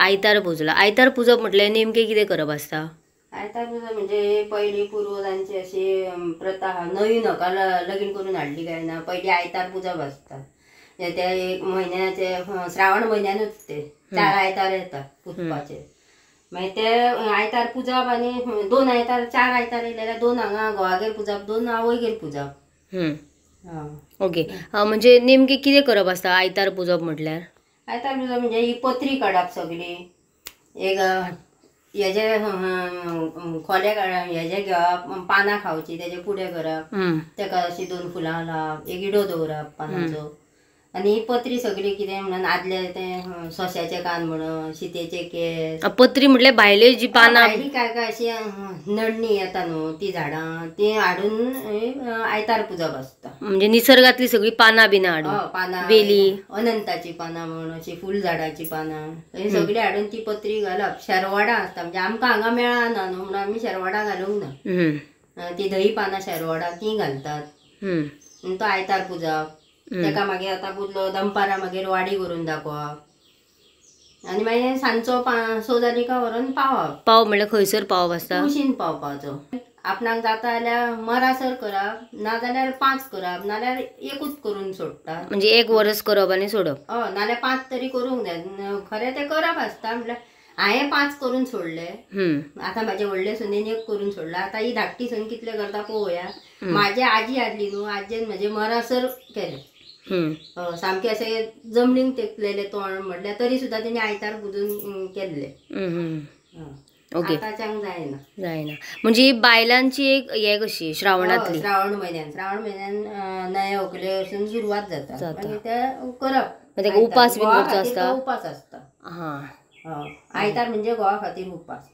आयतार पुजला. आयतार पुजप म्हटल्यार नेमके कितें करप आसता? आयतार पुजप म्हणजे पहिली पूर्वजांची अशी प्रथा हा. नवी नका लगीन करून हाडली काय ना, पहिली आयतार पुजप आसता. ते एक महिन्याचे श्रावण म्हयन्यानूच ते 4 आयतार येतात पुजपाचे. मागीर ते आयतार पुजप आनी 2 आयतार 4 आयतार येयले जाल्यार 2 हांगा घोवागेर पुजप, 2 आवयगेर पुजप. ओके. म्हणजे नेमके कितें करप आसता आयतार पुजप म्हटल्यार? आयतार पुजप म्हणजे ही पत्री काडप सगळी. एक हेजे खोले काडप, हेजे घेवप, पानां खावची, तेजे पुडे करप, तेका अशी 2 फुलां लावप, एक इडो दवरप पानाचो. आनी ही पत्री सगळी कितें म्हणून आदले ते सोंश्याचे कान म्हणून, शितेचे केस. पत्री म्हटल्यार भायले जी पानां, भायली काय अशी नडणी येता न्हू ती झाडां, ती हाडून आयतार पुजप आसता. म्हणजे निसर्गातली सगळी पानां बिना हाडून, पानां, वेली, अनंताची पानां म्हणून अशी फूल झाडाची पानां, ही सगळी हाडून ती पत्री घालप. शेरवाडा आसता, म्हणजे आमकां हांगा मेळना न्हू म्हणून आमी शेरवाडा घालूंक ना. ती धई पानां शेरवाडा ती घालतात. तो आयतार पुजप. तेका मागीर आतां पुजलो दनपारां मागीर वाडी करून दाखोवप. आनी मागीर सांजचो 6 जाली काय व्हरून पावप. पाव म्हळ्यार खंयसर पावप आसता? तुळशीन पावपाचो. आपणाक जाता जाल्यार मरासर करप, नाजाल्यार 5 करप, नाल्यार एकूच करून सोडटा. म्हणजे 1 वर्स करप आनी सोडप. नाल्यार 5 तरी करूंक जाय. खरें ते करप आसता. म्हटल्यार हांवें 5 करून सोडले. आतां म्हाजे व्हडले सुनेन 1 करून सोडला. आतां ही धाकटी सून कितले करता पळोवया. म्हाजी आजी हाडली न्हू, आजयेन म्हाजे मरासर केले. सामके अशे जमनीक तेकलेले तोंड म्हटल्यार तरी सुद्दां तेणी आयतार पुजून केल्ले. आतांच्यांक जायना. म्हणजे बायलांची एक हे कशी श्रावणातली, श्रावण म्हयन्यान नये व्हंकले वचून सुरवात जाता. मागीर ते करप. उपास बी करचो आसता. उपास आसता. आयतार म्हणजे घोवा खातीर उपास.